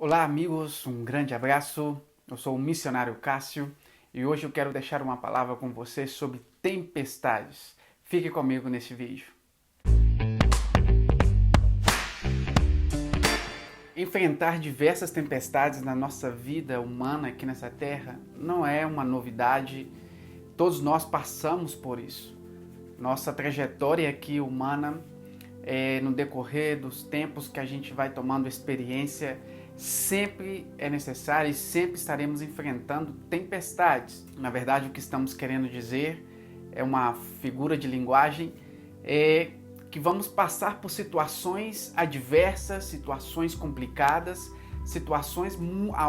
Olá, amigos, um grande abraço. Eu sou o missionário Cássio e hoje eu quero deixar uma palavra com você sobre tempestades. Fique comigo nesse vídeo. Enfrentar diversas tempestades na nossa vida humana aqui nessa terra não é uma novidade. Todos nós passamos por isso. Nossa trajetória aqui humana, no decorrer dos tempos que a gente vai tomando experiência, sempre é necessário e sempre estaremos enfrentando tempestades. Na verdade, o que estamos querendo dizer é uma figura de linguagem, que vamos passar por situações adversas, situações complicadas, situações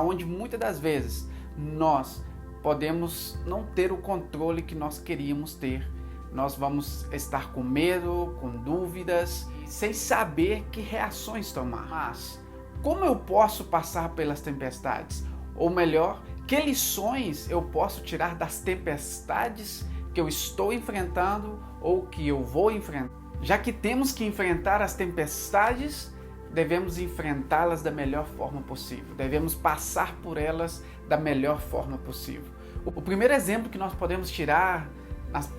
onde muitas das vezes nós podemos não ter o controle que nós queríamos ter. Nós vamos estar com medo, com dúvidas, sem saber que reações tomar. Mas como eu posso passar pelas tempestades? Ou melhor, que lições eu posso tirar das tempestades que eu estou enfrentando ou que eu vou enfrentar? Já que temos que enfrentar as tempestades, devemos enfrentá-las da melhor forma possível. Devemos passar por elas da melhor forma possível. O primeiro exemplo que nós podemos tirar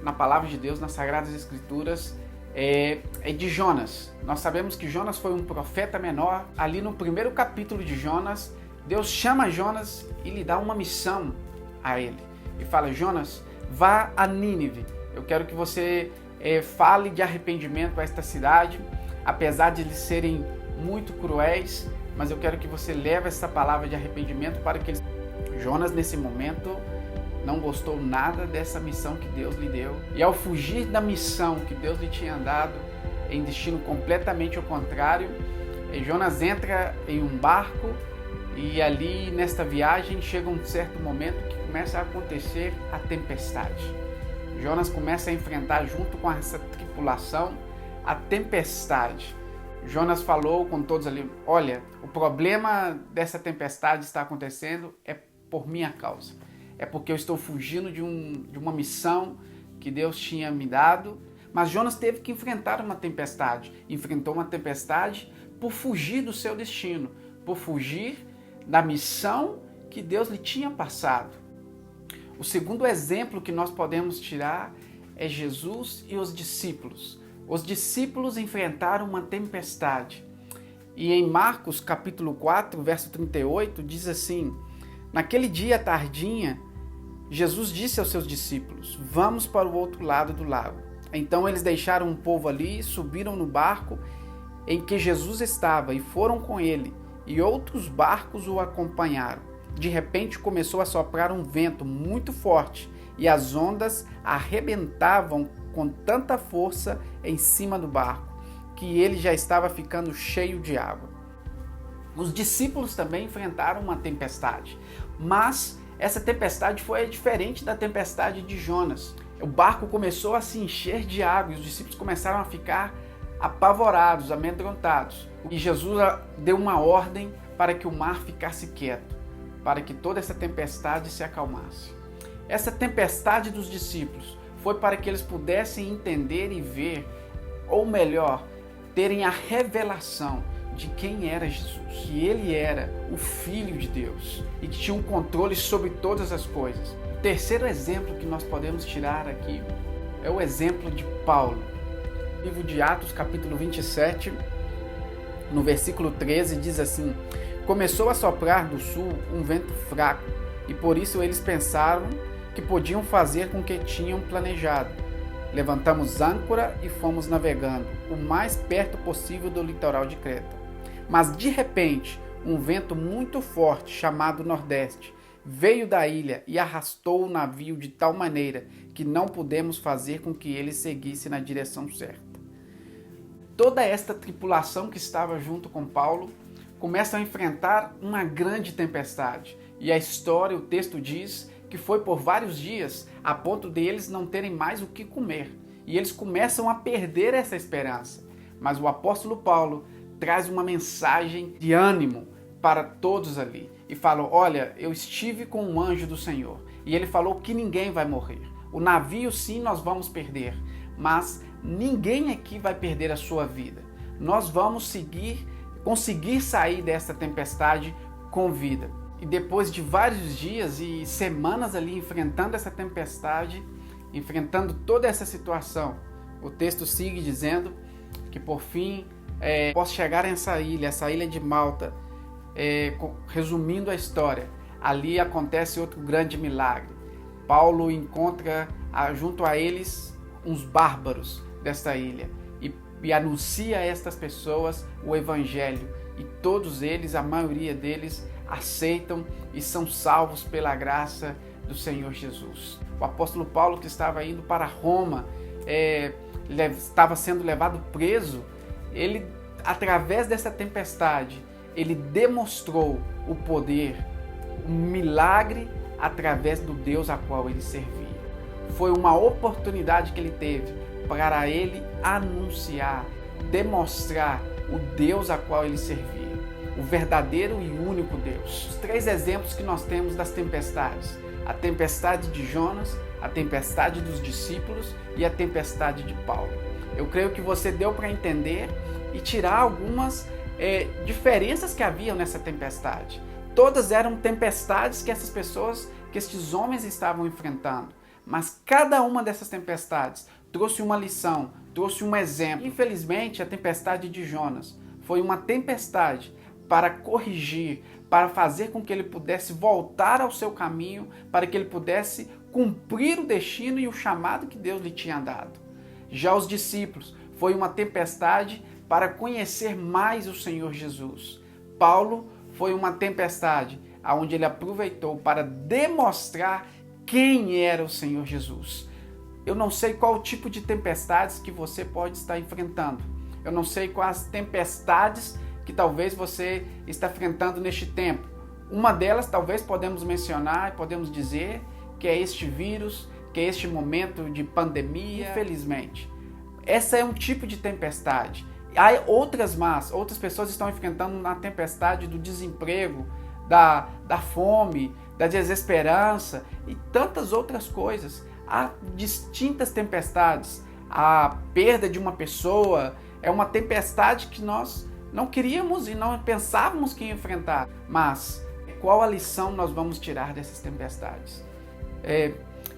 na palavra de Deus, nas Sagradas Escrituras, é de Jonas. Nós sabemos que Jonas foi um profeta menor. Ali no primeiro capítulo de Jonas, Deus chama Jonas e lhe dá uma missão a ele. E fala: Jonas, vá a Nínive. Eu quero que você fale de arrependimento a esta cidade, apesar de eles serem muito cruéis, mas eu quero que você leve essa palavra de arrependimento para que eles... Jonas, nesse momento, não gostou nada dessa missão que Deus lhe deu. E ao fugir da missão que Deus lhe tinha dado, em destino completamente ao contrário, Jonas entra em um barco e ali nesta viagem chega um certo momento que começa a acontecer a tempestade. Jonas começa a enfrentar junto com essa tripulação a tempestade. Jonas falou com todos ali: olha, o problema dessa tempestade está acontecendo é por minha causa. É porque eu estou fugindo de uma missão que Deus tinha me dado. Mas Jonas teve que enfrentar uma tempestade. Enfrentou uma tempestade por fugir do seu destino, por fugir da missão que Deus lhe tinha passado. O segundo exemplo que nós podemos tirar é Jesus e os discípulos. Os discípulos enfrentaram uma tempestade. E em Marcos capítulo 4, verso 38, diz assim: naquele dia tardinha, Jesus disse aos seus discípulos: vamos para o outro lado do lago. Então eles deixaram um povo ali, subiram no barco em que Jesus estava e foram com ele, e outros barcos o acompanharam. De repente começou a soprar um vento muito forte e as ondas arrebentavam com tanta força em cima do barco que ele já estava ficando cheio de água. Os discípulos também enfrentaram uma tempestade, mas essa tempestade foi diferente da tempestade de Jonas. O barco começou a se encher de água e os discípulos começaram a ficar apavorados, amedrontados. E Jesus deu uma ordem para que o mar ficasse quieto, para que toda essa tempestade se acalmasse. Essa tempestade dos discípulos foi para que eles pudessem entender e ver, ou melhor, terem a revelação de quem era Jesus, que ele era o Filho de Deus e que tinha um controle sobre todas as coisas. O terceiro exemplo que nós podemos tirar aqui é o exemplo de Paulo. No livro de Atos, capítulo 27, no versículo 13, diz assim: começou a soprar do sul um vento fraco e por isso eles pensaram que podiam fazer com o que tinham planejado. Levantamos âncora e fomos navegando o mais perto possível do litoral de Creta. Mas de repente, um vento muito forte, chamado Nordeste, veio da ilha e arrastou o navio de tal maneira que não pudemos fazer com que ele seguisse na direção certa. Toda esta tripulação que estava junto com Paulo começa a enfrentar uma grande tempestade. E a história, o texto diz que foi por vários dias, a ponto de eles não terem mais o que comer. E eles começam a perder essa esperança. Mas o apóstolo Paulo traz uma mensagem de ânimo para todos ali. E fala: olha, eu estive com um anjo do Senhor. E ele falou que ninguém vai morrer. O navio sim nós vamos perder, mas ninguém aqui vai perder a sua vida. Nós vamos conseguir sair dessa tempestade com vida. E depois de vários dias e semanas ali enfrentando essa tempestade, enfrentando toda essa situação, o texto segue dizendo que por fim posso chegar essa ilha de Malta. Resumindo a história, ali acontece outro grande milagre. Paulo encontra junto a eles uns bárbaros desta ilha e anuncia a estas pessoas o evangelho, e todos eles, a maioria deles, aceitam e são salvos pela graça do Senhor Jesus. O apóstolo Paulo, que estava indo para Roma, estava sendo levado preso. Ele, através dessa tempestade, ele demonstrou o poder, um milagre através do Deus a qual ele servia. Foi uma oportunidade que ele teve para ele anunciar, demonstrar o Deus a qual ele servia, o verdadeiro e único Deus. Os 3 exemplos que nós temos das tempestades: a tempestade de Jonas, a tempestade dos discípulos e a tempestade de Paulo. Eu creio que você deu para entender e tirar algumas diferenças que haviam nessa tempestade. Todas eram tempestades que essas pessoas, que estes homens estavam enfrentando, mas cada uma dessas tempestades trouxe uma lição, trouxe um exemplo. Infelizmente, a tempestade de Jonas foi uma tempestade para corrigir, para fazer com que ele pudesse voltar ao seu caminho, para que ele pudesse cumprir o destino e o chamado que Deus lhe tinha dado. Já os discípulos foi uma tempestade para conhecer mais o Senhor Jesus. Paulo foi uma tempestade onde ele aproveitou para demonstrar quem era o Senhor Jesus. Eu não sei qual tipo de tempestades que você pode estar enfrentando. Eu não sei quais tempestades que talvez você está enfrentando neste tempo. Uma delas talvez podemos mencionar e podemos dizer que é este vírus, que é este momento de pandemia, infelizmente. Essa é um tipo de tempestade. Há outras pessoas estão enfrentando a tempestade do desemprego, da fome, da desesperança e tantas outras coisas. Há distintas tempestades. A perda de uma pessoa é uma tempestade que nós não queríamos e não pensávamos que ia enfrentar. Mas qual a lição nós vamos tirar dessas tempestades?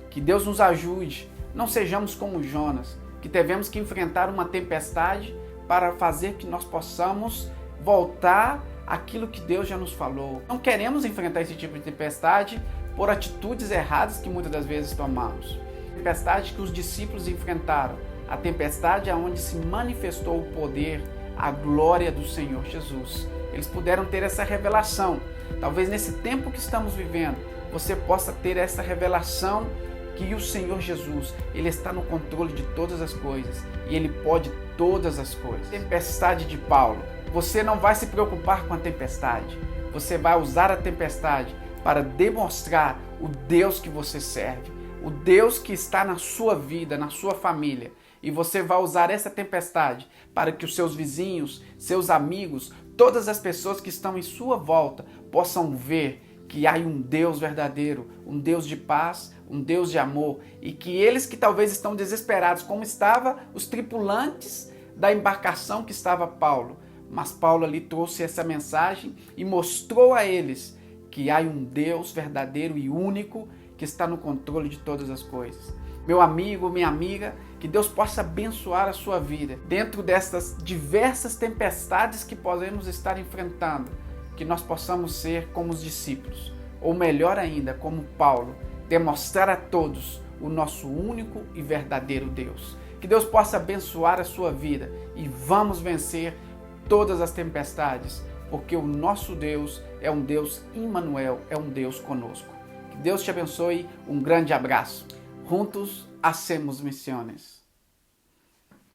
Que Deus nos ajude. Não sejamos como Jonas, que tivemos que enfrentar uma tempestade para fazer que nós possamos voltar àquilo que Deus já nos falou. Não queremos enfrentar esse tipo de tempestade por atitudes erradas que muitas das vezes tomamos. A tempestade que os discípulos enfrentaram, a tempestade onde se manifestou o poder, a glória do Senhor Jesus. Eles puderam ter essa revelação. Talvez nesse tempo que estamos vivendo, você possa ter essa revelação que o Senhor Jesus, Ele está no controle de todas as coisas e Ele pode todas as coisas. Tempestade de Paulo. Você não vai se preocupar com a tempestade. Você vai usar a tempestade para demonstrar o Deus que você serve, o Deus que está na sua vida, na sua família. E você vai usar essa tempestade para que os seus vizinhos, seus amigos, todas as pessoas que estão em sua volta possam ver que há um Deus verdadeiro, um Deus de paz, um Deus de amor, e que eles que talvez estão desesperados, como estavam os tripulantes da embarcação que estava Paulo, mas Paulo ali trouxe essa mensagem e mostrou a eles que há um Deus verdadeiro e único que está no controle de todas as coisas. Meu amigo, minha amiga, que Deus possa abençoar a sua vida dentro dessas diversas tempestades que podemos estar enfrentando, que nós possamos ser como os discípulos, ou melhor ainda, como Paulo, demonstrar a todos o nosso único e verdadeiro Deus. Que Deus possa abençoar a sua vida e vamos vencer todas as tempestades, porque o nosso Deus é um Deus Immanuel, é um Deus conosco. Que Deus te abençoe, um grande abraço. Juntos hacemos misiones.